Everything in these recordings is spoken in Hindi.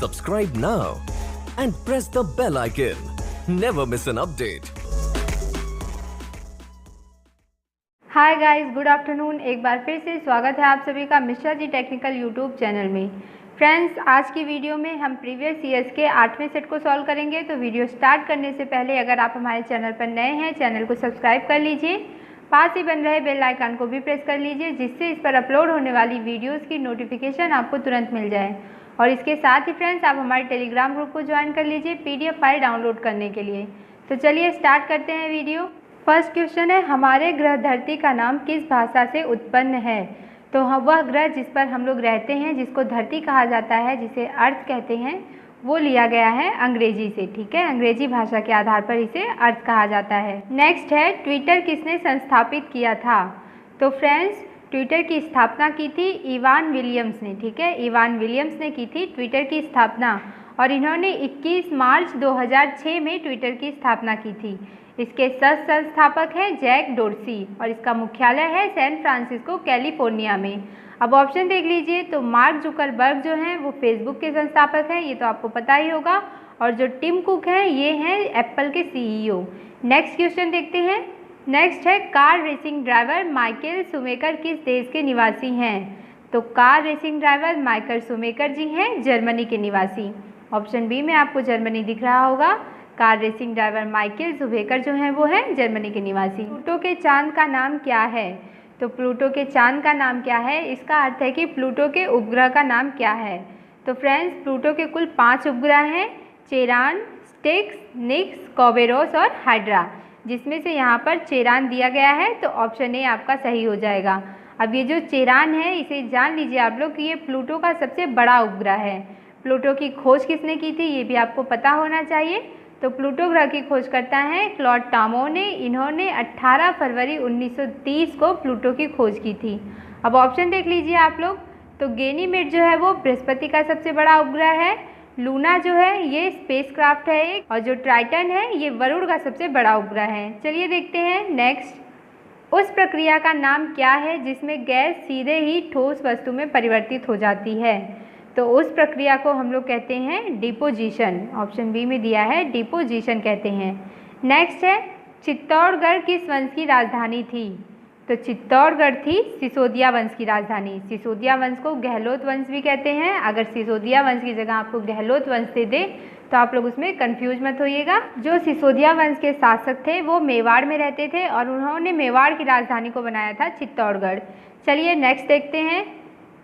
Subscribe now and press the bell icon. Never miss an update. Hi guys, good afternoon. एक बार फिर से स्वागत है आप सभी का Mishra ji technical YouTube channel में। फ्रेंड्स, आज की वीडियो में हम प्रीवियस ईयर्स के 8वें सेट को सॉल्व करेंगे। तो वीडियो स्टार्ट करने से पहले अगर आप हमारे चैनल पर नए हैं, चैनल को सब्सक्राइब कर लीजिए, पास ही बन रहे बेल आइकन को भी प्रेस कर लीजिए, जिससे इस पर अपलोड होने वाली वीडियोज़ की नोटिफिकेशन आपको तुरंत मिल जाए। और इसके साथ ही फ्रेंड्स, आप हमारे टेलीग्राम ग्रुप को ज्वाइन कर लीजिए PDF फाइल डाउनलोड करने के लिए। तो चलिए स्टार्ट करते हैं वीडियो। फर्स्ट क्वेश्चन है, हमारे ग्रह धरती का नाम किस भाषा से उत्पन्न है? तो वह ग्रह जिस पर हम लोग रहते हैं, जिसको धरती कहा जाता है, जिसे अर्थ कहते हैं, वो लिया गया है अंग्रेजी से। ठीक है, अंग्रेजी भाषा के आधार पर इसे अर्थ कहा जाता है। नेक्स्ट है, ट्विटर किसने संस्थापित किया था? तो फ्रेंड्स, ट्विटर की स्थापना की थी इवान विलियम्स ने। ठीक है, इवान विलियम्स ने की थी ट्विटर की स्थापना, और इन्होंने 21 मार्च 2006 में ट्विटर की स्थापना की थी। इसके सह संस्थापक है जैक डोर्सी, और इसका मुख्यालय है सैन फ्रांसिस्को, कैलिफोर्निया में। अब ऑप्शन देख लीजिए। तो मार्क जुकरबर्ग जो हैं वो फेसबुक के संस्थापक हैं, ये तो आपको पता ही होगा। और जो टिम कुक हैं, ये हैं एप्पल के CEO। नेक्स्ट क्वेश्चन देखते हैं। नेक्स्ट है, car racing driver Michael Schumacher किस देश के निवासी हैं? तो car racing driver Michael Schumacher ji हैं जर्मनी के निवासी। ऑप्शन बी में आपको जर्मनी दिख रहा होगा। Car racing driver Michael shoemaker जो हैं वो हैं जर्मनी के निवासी। प्लूटो के चांद का नाम क्या है? तो प्लूटो के चांद का नाम क्या है? इसका अर्थ है कि प्लूटो के उपग्रह का नाम क्या है? तो फ्रेंड्स, प्लूटो के कुल 5 उपग्रह हैं, चेरान, स्टिक्स, निक्स, कॉबेरोस और हाइड्रा, जिसमें से यहाँ पर चेरान दिया गया है। तो ऑप्शन ए आपका सही हो जाएगा। अब ये जो चेरान है, इसे जान लीजिए आप लोग कि ये प्लूटो का सबसे बड़ा उपग्रह है। प्लूटो की खोज किसने की थी, ये भी आपको पता होना चाहिए। तो प्लूटो ग्रह की खोज करता है क्लॉड टामो ने। इन्होंने 18 फरवरी 1930 को प्लूटो की खोज की थी। अब ऑप्शन देख लीजिए आप लोग। तो गैनीमेड जो है वो बृहस्पति का सबसे बड़ा उपग्रह है। लूना जो है ये स्पेसक्राफ्ट है एक, और जो ट्राइटन है ये वरुण का सबसे बड़ा उपग्रह है। चलिए देखते हैं नेक्स्ट। उस प्रक्रिया का नाम क्या है जिसमें गैस सीधे ही ठोस वस्तु में परिवर्तित हो जाती है? तो उस प्रक्रिया को हम लोग कहते हैं डिपोजिशन। ऑप्शन बी में दिया है डिपोजिशन कहते हैं। नेक्स्ट है, चित्तौड़गढ़ किस वंश की राजधानी थी? तो चित्तौड़गढ़ थी सिसोदिया वंश की राजधानी। सिसोदिया वंश को गहलोत वंश भी कहते हैं। अगर सिसोदिया वंश की जगह आपको गहलोत वंश दे दे तो आप लोग उसमें कंफ्यूज मत होइएगा। जो सिसोदिया वंश के शासक थे वो मेवाड़ में रहते थे, और उन्होंने मेवाड़ की राजधानी को बनाया था चित्तौड़गढ़। चलिए नेक्स्ट देखते हैं।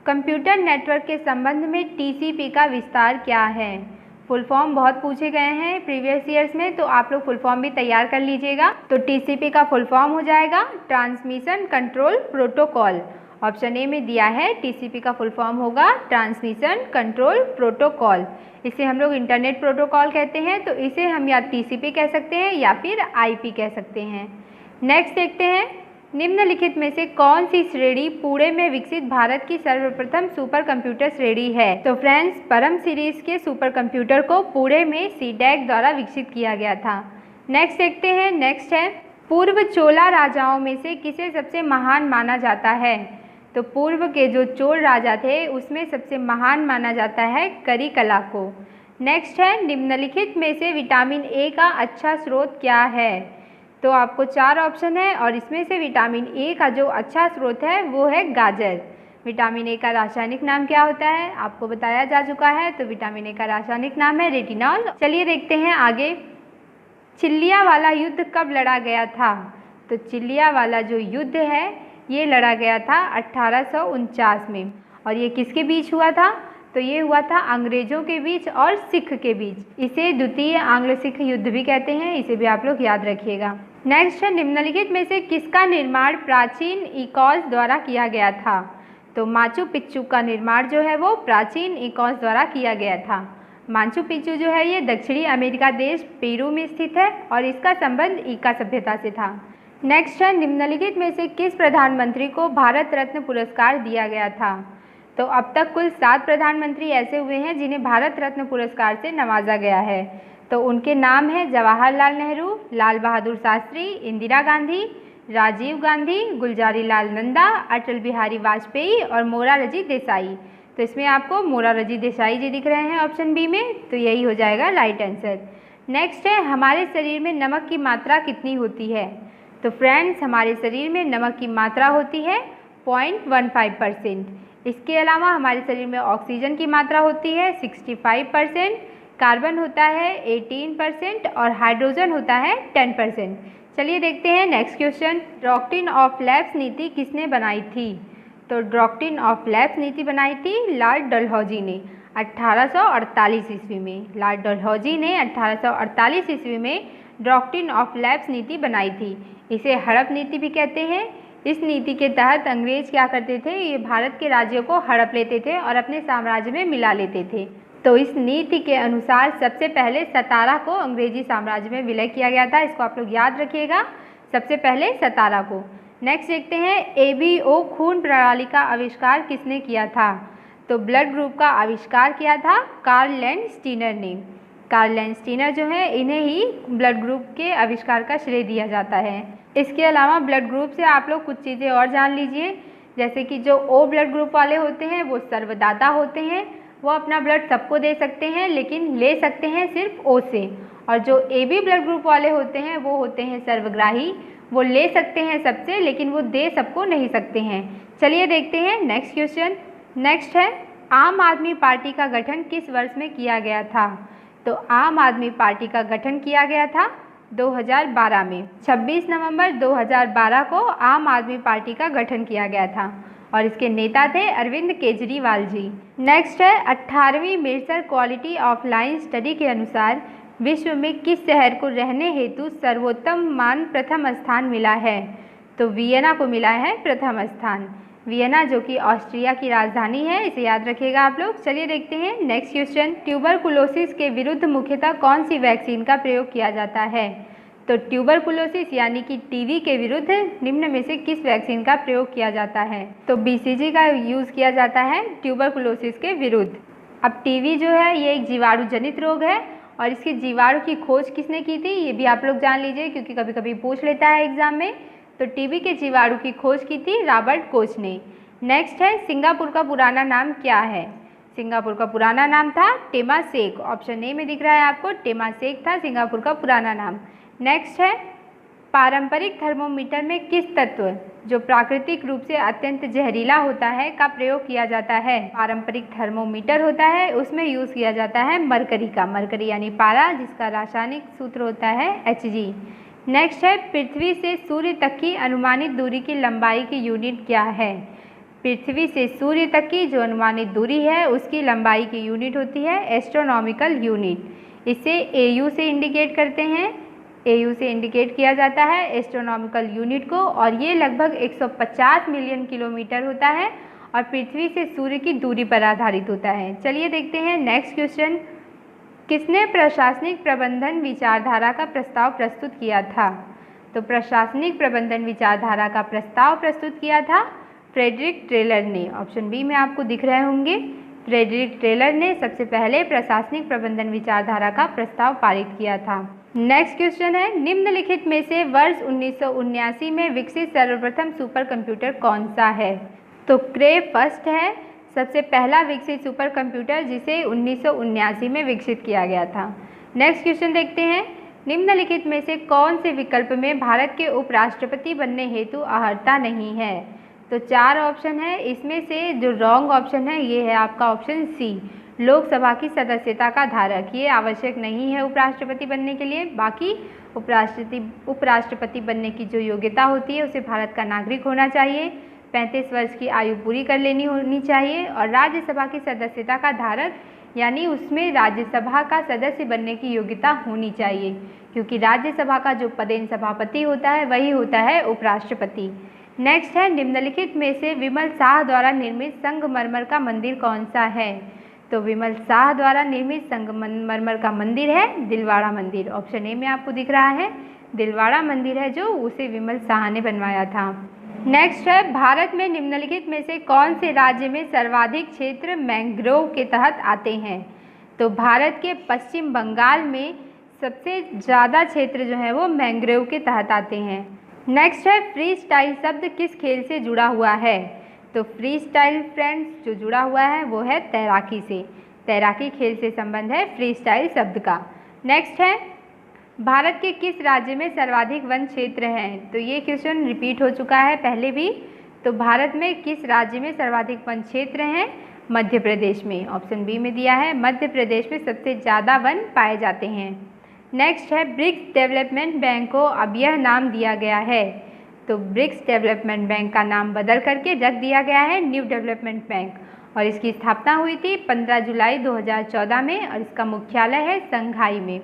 कंप्यूटर नेटवर्क के संबंध में TCP का विस्तार क्या है? फुल फॉर्म बहुत पूछे गए हैं प्रीवियस ईयर्स में, तो आप लोग फुल फॉर्म भी तैयार कर लीजिएगा। तो TCP का फुल फॉर्म हो जाएगा transmission control protocol. Option A में दिया है TCP का फुल फॉर्म होगा ट्रांसमिशन कंट्रोल प्रोटोकॉल। इसे हम लोग इंटरनेट प्रोटोकॉल कहते हैं। तो इसे हम या TCP कह सकते हैं या फिर IP कह सकते हैं। नेक्स्ट देखते हैं, निम्नलिखित में से कौन सी श्रेणी पुणे में विकसित भारत की सर्वप्रथम सुपर कंप्यूटर श्रेणी है? तो फ्रेंड्स, परम सीरीज के सुपर कंप्यूटर को पुणे में CDAC द्वारा विकसित किया गया था। नेक्स्ट देखते हैं। नेक्स्ट है, पूर्व चोला राजाओं में से किसे सबसे महान माना जाता है? तो पूर्व के जो चोल राजा थे उसमें सबसे महान माना जाता है करिकला को। नेक्स्ट है, निम्नलिखित में से विटामिन A का अच्छा स्रोत क्या है? तो आपको 4 ऑप्शन है, और इसमें से विटामिन A का जो अच्छा स्रोत है वो है गाजर। विटामिन A का रासायनिक नाम क्या होता है आपको बताया जा चुका है। तो विटामिन A का रासायनिक नाम है रेटिनॉल। चलिए देखते हैं आगे। चिल्लिया वाला युद्ध कब लड़ा गया था? तो चिल्लिया वाला जो युद्ध है ये लड़ा गया था 1849 में। और ये किसके बीच हुआ था? तो ये हुआ था अंग्रेजों के बीच और सिख के बीच। इसे द्वितीय आंग्ल सिख युद्ध भी कहते हैं, इसे भी आप लोग याद रखिएगा। नेक्स्ट है, निम्नलिखित में से किसका निर्माण प्राचीन इकॉस द्वारा किया गया था? तो माचू पिच्चू का निर्माण जो है वो प्राचीन इकॉस द्वारा किया गया था। माचू पिच्चू जो है ये दक्षिणी अमेरिका देश पेरू में स्थित है, और इसका संबंध इंका सभ्यता से था। नेक्स्ट है, निम्नलिखित में से किस प्रधानमंत्री को भारत रत्न पुरस्कार दिया गया था? तो अब तक कुल 7 प्रधानमंत्री ऐसे हुए हैं जिन्हें भारत रत्न पुरस्कार से नवाजा गया है। तो उनके नाम हैं जवाहरलाल नेहरू, लाल बहादुर शास्त्री, इंदिरा गांधी, राजीव गांधी, गुलजारी लाल नंदा, अटल बिहारी वाजपेयी और मोरारजी देसाई। तो इसमें आपको मोरारजी देसाई जी दिख रहे हैं ऑप्शन बी में, तो यही हो जाएगा राइट आंसर। नेक्स्ट है हमारे शरीर में नमक की मात्रा कितनी होती है। तो फ्रेंड्स हमारे शरीर में नमक की मात्रा होती है 0.15%। इसके अलावा हमारे शरीर में ऑक्सीजन की मात्रा होती है 65%, कार्बन होता है 18% और हाइड्रोजन होता है 10%। चलिए देखते हैं next question. Doctrine of labs नीति किसने बनाई थी। तो डॉक्ट्रिन ऑफ लैब्स नीति बनाई थी लॉर्ड डलहौजी ने 1848 ईस्वी में। लॉर्ड डलहौजी ने 1848 ईस्वी में डॉक्ट्रिन ऑफ लैब्स नीति बनाई थी। इसे हड़प नीति भी कहते हैं। इस नीति के तहत अंग्रेज क्या करते थे, ये भारत के राज्यों को हड़प लेते थे और अपने साम्राज्य में मिला लेते थे। तो इस नीति के अनुसार सबसे पहले सतारा को अंग्रेजी साम्राज्य में विलय किया गया था। इसको आप लोग याद रखिएगा, सबसे पहले सतारा को। नेक्स्ट देखते हैं एबीओ खून प्रणाली का आविष्कार किसने किया था। तो ब्लड ग्रुप का आविष्कार किया था कार्ल लैंड-स्टीनर ने। कार्ल लैंड-स्टीनर जो है इन्हें ही ब्लड ग्रुप के आविष्कार का श्रेय दिया जाता है। इसके अलावा ब्लड ग्रुप से आप लोग कुछ चीज़ें और जान लीजिए, जैसे कि जो ओ ब्लड ग्रुप वाले होते हैं वो सर्वदाता होते हैं, वो अपना ब्लड सबको दे सकते हैं लेकिन ले सकते हैं सिर्फ ओ से। और जो AB ब्लड ग्रुप वाले होते हैं वो होते हैं सर्वग्राही, वो ले सकते हैं सबसे लेकिन वो दे सबको नहीं सकते हैं। चलिए देखते हैं नेक्स्ट क्वेश्चन। नेक्स्ट है आम आदमी पार्टी का गठन किस वर्ष में किया गया था। तो आम आदमी पार्टी का गठन किया गया था 2012 में। 26 नवंबर 2012 को आम आदमी पार्टी का गठन किया गया था और इसके नेता थे अरविंद केजरीवाल जी। नेक्स्ट है 18वीं Mercer quality of life study के अनुसार विश्व में किस शहर को रहने हेतु सर्वोत्तम मान प्रथम स्थान मिला है। तो वियना को मिला है प्रथम स्थान। वियना जो कि ऑस्ट्रिया की राजधानी है, इसे याद रखिएगा आप लोग। चलिए देखते हैं नेक्स्ट क्वेश्चन। ट्यूबरकुलोसिस के विरुद्ध मुख्यतः कौन सी वैक्सीन का प्रयोग किया जाता है। तो ट्यूबरकुलोसिस यानी कि टीबी के विरुद्ध निम्न में से किस वैक्सीन का प्रयोग किया जाता है। तो BCG का यूज़ किया जाता है ट्यूबरकुलोसिस के विरुद्ध। अब टीबी जो है ये एक जीवाणु जनित रोग है और इसके जीवाणु की खोज किसने की थी, ये भी आप लोग जान लीजिए क्योंकि कभी कभी पूछ लेता है एग्जाम में। तो टीबी के जीवाणु की खोज की थी रॉबर्ट कोच ने। नेक्स्ट है सिंगापुर का पुराना नाम क्या है। सिंगापुर का पुराना नाम था टेमासेक। ऑप्शन ए में दिख रहा है आपको, टेमासेक था सिंगापुर का पुराना नाम। नेक्स्ट है पारंपरिक थर्मोमीटर में किस तत्व जो प्राकृतिक रूप से अत्यंत जहरीला होता है का प्रयोग किया जाता है। पारंपरिक थर्मोमीटर होता है उसमें यूज़ किया जाता है मरकरी का, मरकरी यानी पारा, जिसका रासायनिक सूत्र होता है Hg। नेक्स्ट है पृथ्वी से सूर्य तक की अनुमानित दूरी की लंबाई की यूनिट क्या है। पृथ्वी से सूर्य तक की जो अनुमानित दूरी है उसकी लंबाई की यूनिट होती है एस्ट्रोनॉमिकल यूनिट। इसे AU से इंडिकेट करते हैं, AU से इंडिकेट किया जाता है एस्ट्रोनॉमिकल यूनिट को, और ये लगभग 150 मिलियन किलोमीटर होता है और पृथ्वी से सूर्य की दूरी पर आधारित होता है। चलिए देखते हैं नेक्स्ट क्वेश्चन। किसने प्रशासनिक प्रबंधन विचारधारा का प्रस्ताव प्रस्तुत किया था। तो प्रशासनिक प्रबंधन विचारधारा का प्रस्ताव प्रस्तुत किया था फ्रेडरिक टेलर ने। ऑप्शन बी में आपको दिख रहे होंगे, फ्रेडरिक टेलर ने सबसे पहले प्रशासनिक प्रबंधन विचारधारा का प्रस्ताव पारित किया था। नेक्स्ट क्वेश्चन है निम्नलिखित में से वर्ष 1979 में विकसित सर्वप्रथम सुपर कंप्यूटर कौन सा है। तो क्रे फर्स्ट है सबसे पहला विकसित सुपर कंप्यूटर जिसे 1979 में विकसित किया गया था। नेक्स्ट क्वेश्चन देखते हैं निम्नलिखित में से कौन से विकल्प में भारत के उपराष्ट्रपति बनने हेतु अर्हता नहीं है। तो 4 ऑप्शन है, इसमें से जो रॉन्ग ऑप्शन है ये है आपका ऑप्शन सी, लोकसभा की सदस्यता का धारक। ये आवश्यक नहीं है उपराष्ट्रपति बनने के लिए। बाकी उपराष्ट्रपति बनने की जो योग्यता होती है उसे भारत का नागरिक होना चाहिए, 35 वर्ष की आयु पूरी कर लेनी होनी चाहिए और राज्यसभा की सदस्यता का धारक यानी उसमें राज्यसभा का सदस्य बनने की योग्यता होनी चाहिए, क्योंकि राज्यसभा का जो पदेन सभापति होता है वही होता है उपराष्ट्रपति। नेक्स्ट है निम्नलिखित में से विमल शाह द्वारा निर्मित संगमरमर का मंदिर कौन सा है। तो विमल शाह द्वारा निर्मित संगमरमर का मंदिर है दिलवाड़ा मंदिर। ऑप्शन ए में आपको दिख रहा है दिलवाड़ा मंदिर है जो उसे विमल शाह ने बनवाया था। नेक्स्ट है भारत में निम्नलिखित में से कौन से राज्य में सर्वाधिक क्षेत्र मैंग्रोव के तहत आते हैं। तो भारत के पश्चिम बंगाल में सबसे ज़्यादा क्षेत्र जो है वो मैंग्रोव के तहत आते हैं। नेक्स्ट है फ्री स्टाइल शब्द किस खेल से जुड़ा हुआ है। तो तो फ्री स्टाइल फ्रेंड्स जो जुड़ा हुआ है वो है तैराकी से। तैराकी खेल से संबंध है फ्री स्टाइल शब्द का। नेक्स्ट है, भारत के किस राज्य में सर्वाधिक वन क्षेत्र हैं? तो ये क्वेश्चन रिपीट हो चुका है पहले भी। तो भारत में किस राज्य में सर्वाधिक वन क्षेत्र हैं? मध्य प्रदेश में। ऑप्शन बी में दिया है, मध्य प्रदेश में सबसे ज़्यादा वन पाए जाते हैं। नेक्स्ट है, ब्रिक्स डेवलपमेंट बैंक को अब यह नाम दिया गया है। तो ब्रिक्स डेवलपमेंट बैंक का नाम बदल करके रख दिया गया है न्यू डेवलपमेंट बैंक, और इसकी स्थापना हुई थी 15 जुलाई 2014 में, और इसका मुख्यालय है संघाई में।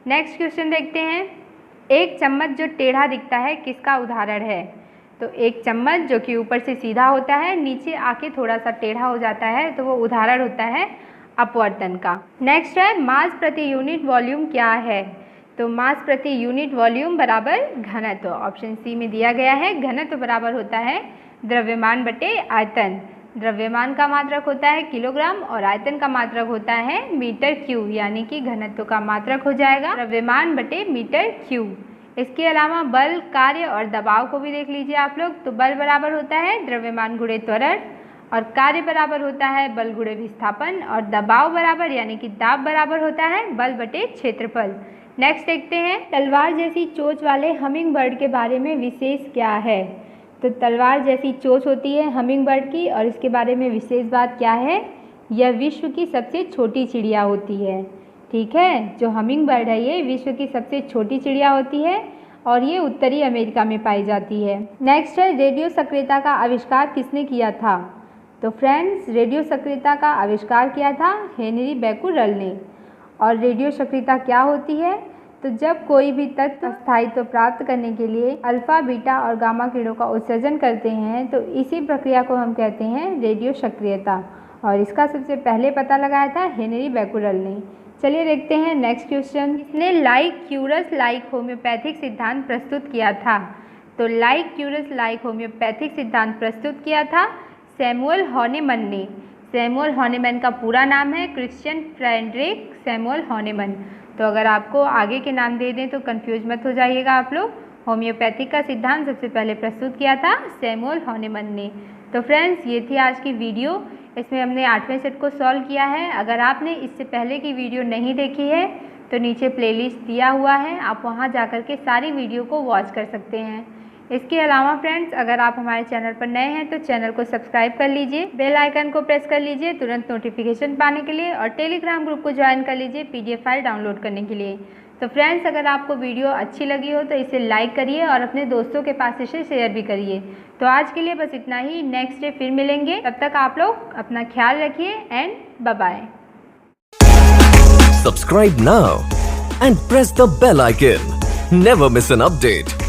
नेक्स्ट क्वेश्चन देखते हैं, एक चम्मच जो टेढ़ा दिखता है किसका उदाहरण है? तो एक चम्मच जो कि ऊपर से सीधा होता है, नीचे आके थोड़ा सा टेढ़ा हो जाता है, तो वो उदाहरण होता है अपवर्तन का। नेक्स्ट है, मास प्रति यूनिट वॉल्यूम क्या है? तो मास प्रति यूनिट वॉल्यूम बराबर घनत्व। ऑप्शन सी में दिया गया है, घनत्व बराबर होता है द्रव्यमान बटे आयतन। द्रव्यमान का मात्रक होता है किलोग्राम और आयतन का मात्रक होता है मीटर क्यूब, यानी कि घनत्व का मात्रक हो जाएगा द्रव्यमान बटे मीटर क्यूब। इसके अलावा बल, कार्य और दबाव को भी देख लीजिए आप लोग। तो बल बराबर होता है द्रव्यमान गुणे त्वरण, और कार्य बराबर होता है बल गुणे विस्थापन, और दबाव बराबर यानी कि दाब बराबर होता है बल बटे क्षेत्रफल। नेक्स्ट देखते हैं, तलवार जैसी चोंच वाले हमिंग बर्ड के बारे में विशेष क्या है? तो तलवार जैसी चोंच होती है हमिंग बर्ड की, और इसके बारे में विशेष बात क्या है? यह विश्व की सबसे छोटी चिड़िया होती है। ठीक है, जो हमिंग बर्ड है ये विश्व की सबसे छोटी चिड़िया होती है, और ये उत्तरी अमेरिका में पाई जाती है। नेक्स्ट है, रेडियो सक्रियता का आविष्कार किसने किया था? तो फ्रेंड्स, रेडियो सक्रियता का आविष्कार किया था हेनरी बैकुरल ने। और रेडियो सक्रियता क्या होती है? तो जब कोई भी तत्व स्थायित्व प्राप्त करने के लिए अल्फा, बीटा और गामा किरणों का उत्सर्जन करते हैं, तो इसी प्रक्रिया को हम कहते हैं रेडियो सक्रियता, और इसका सबसे पहले पता लगाया था हेनरी बैकुरल ने। चलिए देखते हैं नेक्स्ट क्वेश्चन, किसने लाइक क्यूरस लाइक होम्योपैथिक सिद्धांत प्रस्तुत किया था? तो लाइक क्यूरस लाइक होम्योपैथिक सिद्धांत प्रस्तुत किया था सैमुअल हॉनेमन ने। सैमुअल हॉनेमन का पूरा नाम है क्रिश्चियन फ्रेडरिक सैमुअल हॉनेमन। तो अगर आपको आगे के नाम दे दें तो कंफ्यूज मत हो जाइएगा आप लोग। होम्योपैथिक का सिद्धांत सबसे पहले प्रस्तुत किया था सैमुअल हॉनेमन ने। तो फ्रेंड्स, ये थी आज की वीडियो। इसमें हमने 8वें सेट को सॉल्व किया है। अगर आपने इससे पहले की वीडियो नहीं देखी है तो नीचे प्लेलिस्ट दिया हुआ है, आप वहां जाकर के सारी वीडियो को वॉच कर सकते हैं। इसके अलावा फ्रेंड्स, अगर आप हमारे चैनल पर नए हैं तो चैनल को सब्सक्राइब कर लीजिए, बेल आइकन को प्रेस कर लीजिए तुरंत नोटिफिकेशन पाने के लिए, और टेलीग्राम ग्रुप को ज्वाइन कर लीजिए PDF फाइल डाउनलोड करने के लिए। तो फ्रेंड्स, अगर आपको वीडियो अच्छी लगी हो तो इसे लाइक करिए और अपने दोस्तों के पास इसे शेयर भी करिए। तो आज के लिए बस इतना ही, नेक्स्ट डे फिर मिलेंगे। तब तक आप लोग अपना ख्याल रखिए and bye bye. Subscribe now and press the bell icon. Never miss an update.